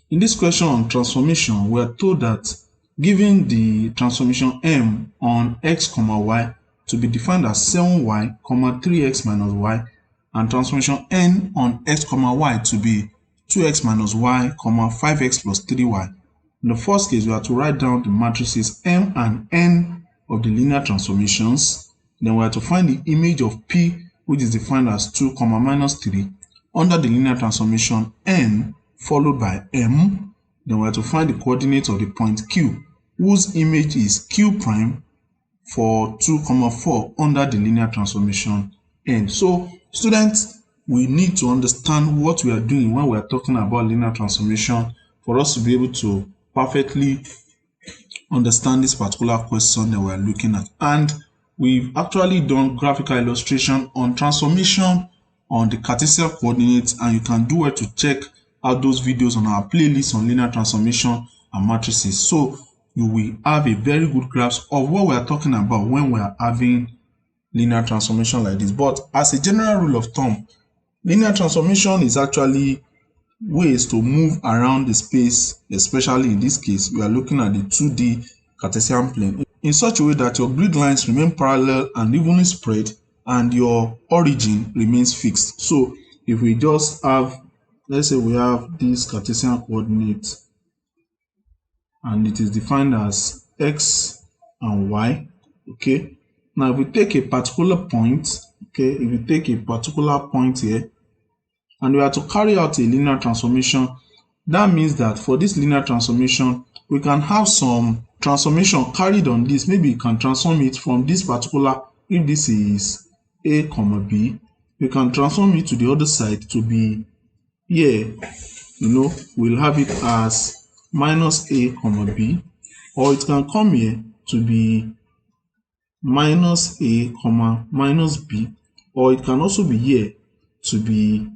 In this question on transformation, we are told that given the transformation m on x comma y to be defined as 7y comma 3x minus y, and transformation n on x comma y to be 2x minus y comma 5x plus 3y. In the first case, we have to write down the matrices m and n of the linear transformations. Then we have to find the image of P, which is defined as 2 comma minus 3 under the linear transformation n followed by m. Then we have to find the coordinates of the point Q, whose image is Q prime for 2 comma 4 under the linear transformation n. So students, we need to understand what we are doing when we are talking about linear transformation for us to be able to perfectly understand this particular question that we are looking at. And we've actually done graphical illustration on transformation on the Cartesian coordinates, and you can do it to check out those videos on our playlist on linear transformation and matrices. So you will have a very good grasp of what we are talking about when we are having linear transformation like this. But as a general rule of thumb, linear transformation is actually ways to move around the space, especially in this case, we are looking at the 2D Cartesian plane, in such a way that your grid lines remain parallel and evenly spread and your origin remains fixed. So if we just have, let's say we have this Cartesian coordinate and it is defined as x and y, okay. Now if we take a particular point, okay, if we take a particular point here and we are to carry out a linear transformation, that means that for this linear transformation, we can have some transformation carried on this. Maybe you can transform it from this particular, if this is a comma b, we can transform it to the other side to be here, we'll have it as minus a comma b, or it can come here to be minus a comma minus b, or it can also be here to be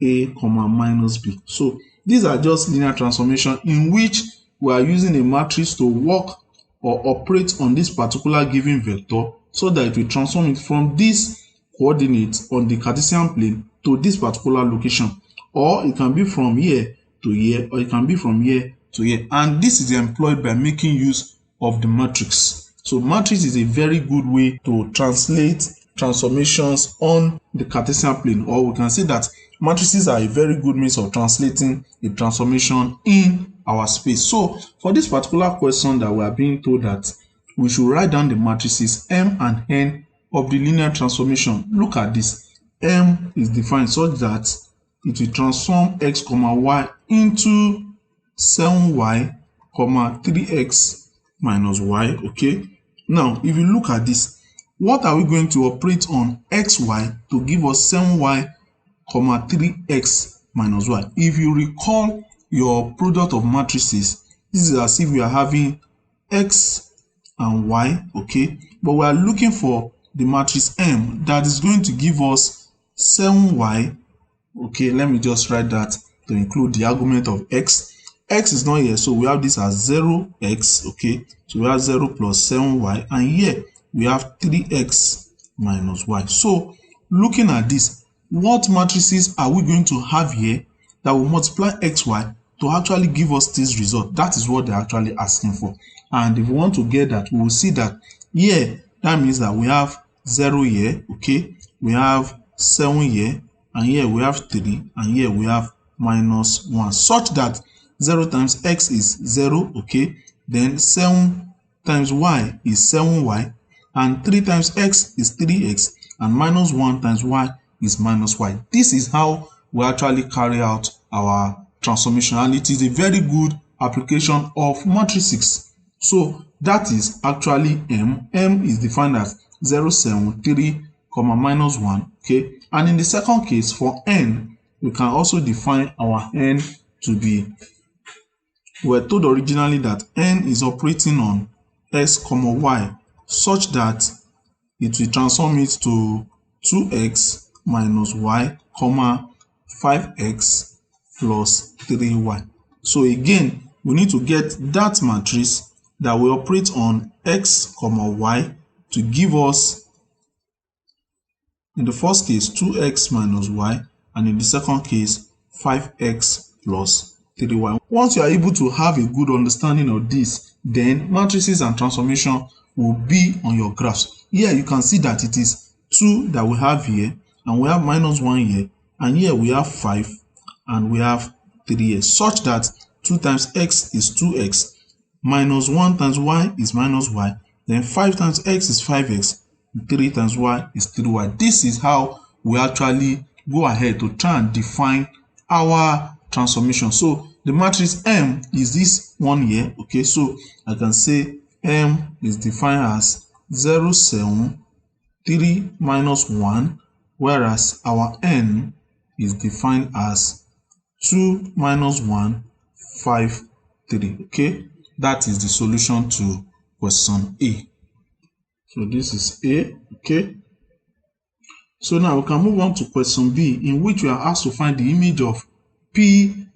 a comma minus b. So these are just linear transformation in which we are using a matrix to work or operate on this particular given vector so that it will transform it from this coordinate on the Cartesian plane to this particular location, or it can be from here to here, or it can be from here to here. And this is employed by making use of the matrix. So matrix is a very good way to translate transformations on the Cartesian plane, or we can say that matrices are a very good means of translating a transformation in our space. So for this particular question that we are being told that we should write down the matrices m and n of the linear transformation. Look at this. M is defined such that it will transform x comma y into 7y comma 3x minus y, okay. Now if you look at this, what are we going to operate on xy to give us 7y comma 3x minus y? If you recall your product of matrices, this is as if we are having x and y, okay, but we are looking for the matrix m that is going to give us 7y, okay. Let me just write that to include the argument of x. X is not here, so we have this as 0x, okay. So we have 0 plus 7y, and here we have 3x minus y. So looking at this, what matrices are we going to have here that will multiply xy to actually give us this result? That is what they're actually asking for. And if we want to get that, we will see that here, that means that we have 0 here, okay, we have 7 here, and here we have 3, and here we have minus 1, such that 0 times x is 0, okay, then 7 times y is 7y, and 3 times x is 3x, and minus 1 times y is minus y. This is how we actually carry out our transformation, and it is a very good application of matrices. So that is actually m. M is defined as 0, 7, 3, comma minus 1, okay. And in the second case for n, we can also define our n to be, we were told originally that n is operating on x comma y such that it will transform it to 2x minus y comma 5x plus 3y. So again, we need to get that matrix that will operate on x comma y to give us, in the first case, 2x minus y, and in the second case, 5x plus 3y. Once you are able to have a good understanding of this, then matrices and transformation will be on your graphs. Here you can see that it is 2 that we have here, and we have -1 here, and here we have 5 and we have 3 here, such that 2 times x is 2x, -1 times y is -y, then 5 times x is 5x, 3 times y is 3y. This is how we actually go ahead to try and define our transformation. So the matrix M is this one here. Okay, so I can say M is defined as 0, 7, 3 minus 1, whereas our N is defined as 2 minus 1, 5, 3. Okay, that is the solution to question A. So this is A. Okay, so now we can move on to question B, in which we are asked to find the image of P,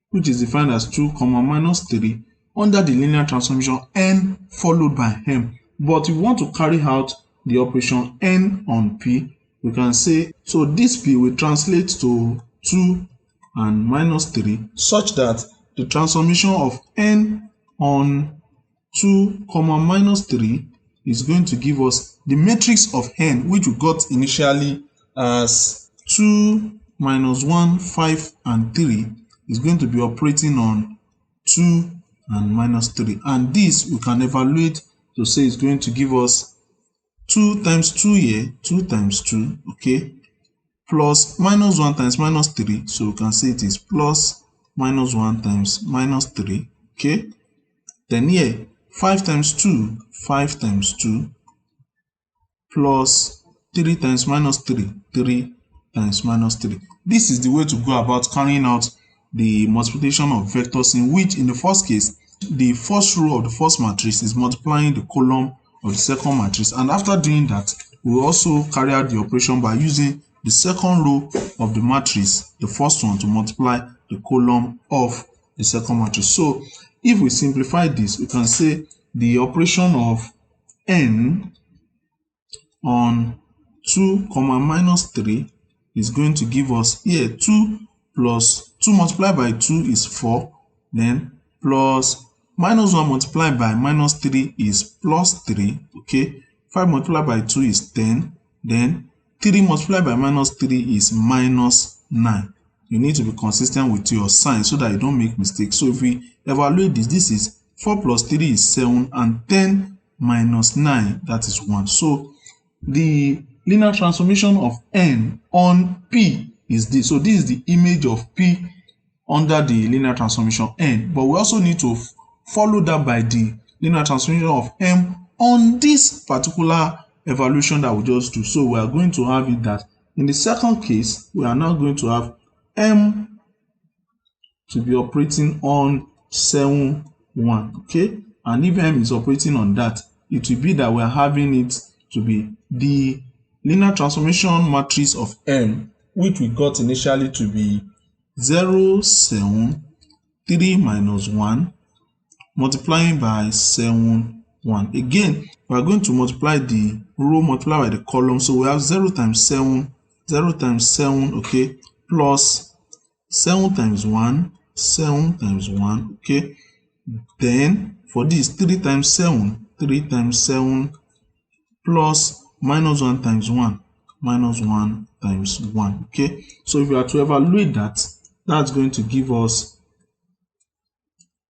which is defined as 2, minus 3 under the linear transformation N followed by M. But if we want to carry out the operation N on P, we can say, so this P will translate to 2 and minus 3, such that the transformation of N on 2, minus 3 is going to give us the matrix of N, which we got initially as 2, -1, 5, and 3, is going to be operating on 2 and -3. And this we can evaluate to say it's going to give us 2 times 2 here, 2 times 2, okay, plus -1 times -3. So we can say it is plus -1 times -3, okay. Then here, 5 times 2, 5 times 2, plus 3 times -3, 3 times -3. This is the way to go about carrying out the multiplication of vectors, in which in the first case, the first row of the first matrix is multiplying the column of the second matrix, and after doing that, we will also carry out the operation by using the second row of the matrix, the first one, to multiply the column of the second matrix. So if we simplify this, we can say the operation of N on 2, minus 3 is going to give us here 2 plus 2 multiplied by 2 is 4, then plus -1 multiplied by -3 is plus 3, okay. 5 multiplied by 2 is 10, then 3 multiplied by -3 is -9. You need to be consistent with your sign so that you don't make mistakes. So if we evaluate this, this is 4 plus 3 is 7, and 10 minus 9, that is 1. So the linear transformation of N on P is this. So this is the image of P under the linear transformation N. But we also need to follow that by the linear transformation of M on this particular evaluation that we just do. So we are going to have it that in the second case, we are now going to have M to be operating on 7, 1. Okay, and if M is operating on that, it will be that we are having it to be the linear transformation matrix of M, which we got initially to be 0, 7, 3 minus 1, multiplying by 7, 1. Again, we are going to multiply the row multiplied by the column. So we have 0 times 7, 0 times 7, okay, plus 7 times 1, 7 times 1, okay. Then for this, 3 times 7, 3 times 7, plus -1 times 1, -1 times 1, okay. So if we are to evaluate that, that's going to give us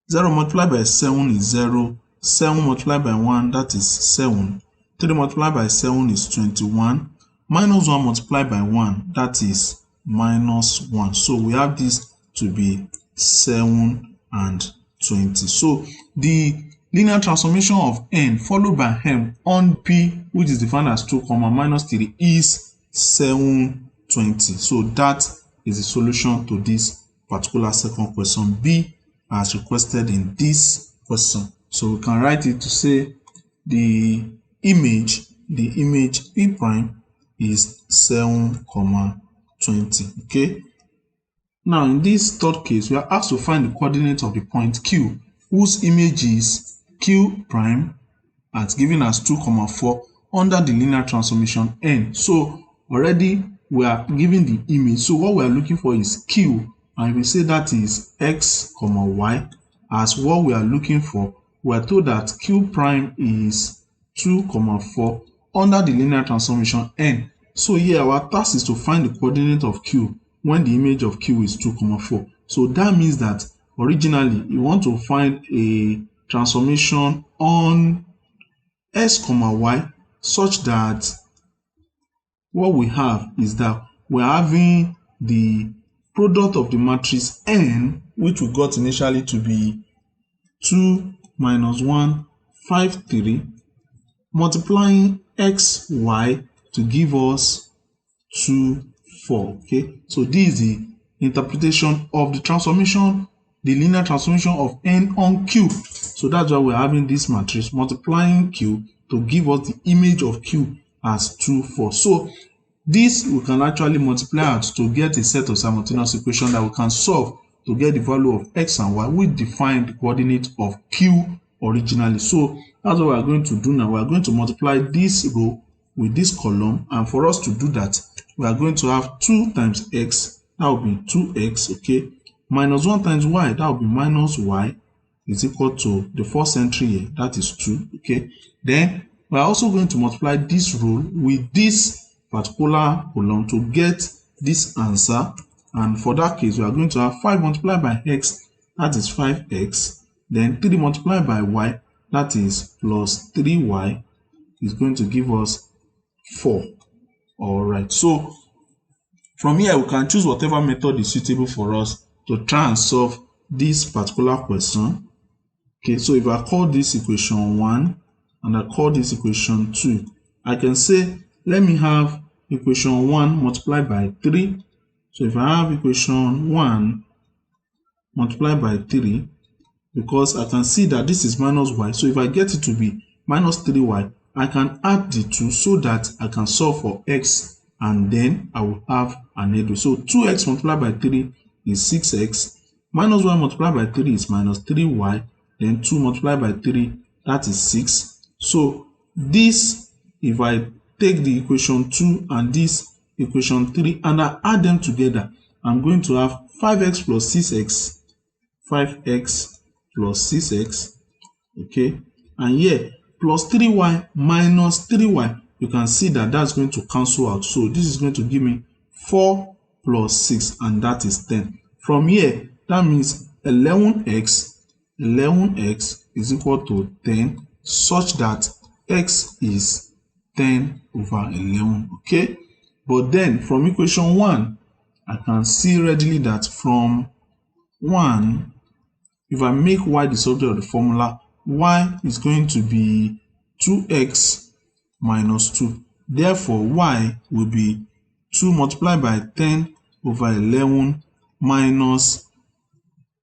0 multiplied by 7 is 0, 7 multiplied by 1, that is 7, 3 multiplied by 7 is 21, -1 multiplied by 1, that is -1. So we have this to be 7 and 20. So the linear transformation of N followed by M on P, which is defined as 2, minus 3, is 7, 20. So that is the solution to this particular second question B as requested in this question. So we can write it to say the image P prime is 7, 20. Okay. Now in this third case, we are asked to find the coordinates of the point Q, whose image is Q prime as given as 2, 4 under the linear transformation N. So already we are given the image. So what we are looking for is Q. and we say that is x comma y as what we are looking for, we are told that q prime is 2 comma 4 under the linear transformation n. So here our task is to find the coordinate of q when the image of q is 2 comma 4. So that means that originally you want to find a transformation on x comma y such that what we have is that we're having the product of the matrix n, which we got initially to be 2 minus 1 5 3, multiplying x y to give us 2 4. Okay, so this is the interpretation of the transformation, the linear transformation of n on q. So that's why we're having this matrix multiplying q to give us the image of q as 2 4. So this we can actually multiply out to get a set of simultaneous equations that we can solve to get the value of x and y, which define the coordinate of q originally. So that's what we are going to do now. We are going to multiply this row with this column, and for us to do that, we are going to have 2 times x, that will be 2x, okay, minus 1 times y, that will be minus y, is equal to the first entry here, that is 2, okay. Then we are also going to multiply this row with this particular column to get this answer, and for that case we are going to have 5 multiplied by x, that is 5x, then 3 multiplied by y, that is plus 3y, is going to give us 4. All right, so from here we can choose whatever method is suitable for us to try and solve this particular question. Okay, so if I call this equation 1 and I call this equation 2, I can say let me have equation 1 multiplied by 3. So if I have equation 1 multiplied by 3, because I can see that this is minus y, so if I get it to be minus 3y, I can add the 2 so that I can solve for x, and then I will have an head. So 2x multiplied by 3 is 6x, minus y multiplied by 3 is minus 3y, then 2 multiplied by 3, that is 6. So this, if I take the equation 2 and this equation 3 and I add them together, I'm going to have 5x plus 6x, 5x plus 6x, okay, and here plus 3y minus 3y, you can see that that's going to cancel out. So this is going to give me 4 plus 6, and that is 10. From here, that means 11x is equal to 10, such that x is 10 over 11, okay. But then from equation 1, I can see readily that from 1, if I make y the subject of the formula, y is going to be 2x minus 2. Therefore, y will be 2 multiplied by 10 over 11 minus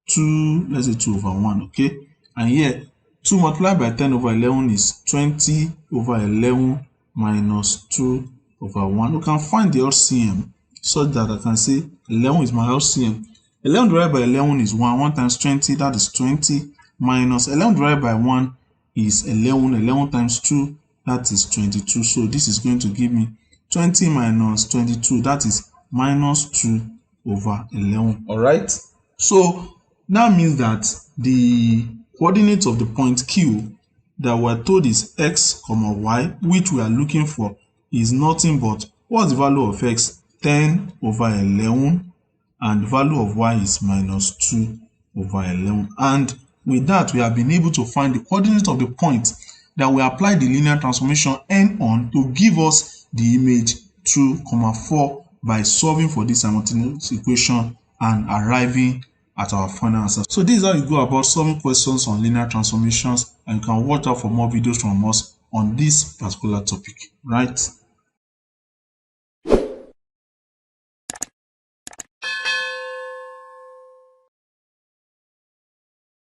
2, let's say 2 over 1, okay. And here, 2 multiplied by 10 over 11 is 20 over 11 minus 2 over 1. We can find the LCM such that I can say 11 is my LCM. 11 divided by 11 is 1. 1 times 20, that is 20, minus 11 divided by 1 is 11. 11 times 2, that is 22. So this is going to give me 20 minus 22, that is minus 2 over 11. All right. So that means that the coordinates of the point Q that we're told is x comma y, which we are looking for, is nothing but what's the value of x? 10 over 11, and the value of y is minus 2 over 11. And with that, we have been able to find the coordinate of the point that we apply the linear transformation n on to give us the image 2, 4 by solving for this simultaneous equation and arriving at our final answer. So this is how you go about solving questions on linear transformations, and you can watch out for more videos from us on this particular topic, right?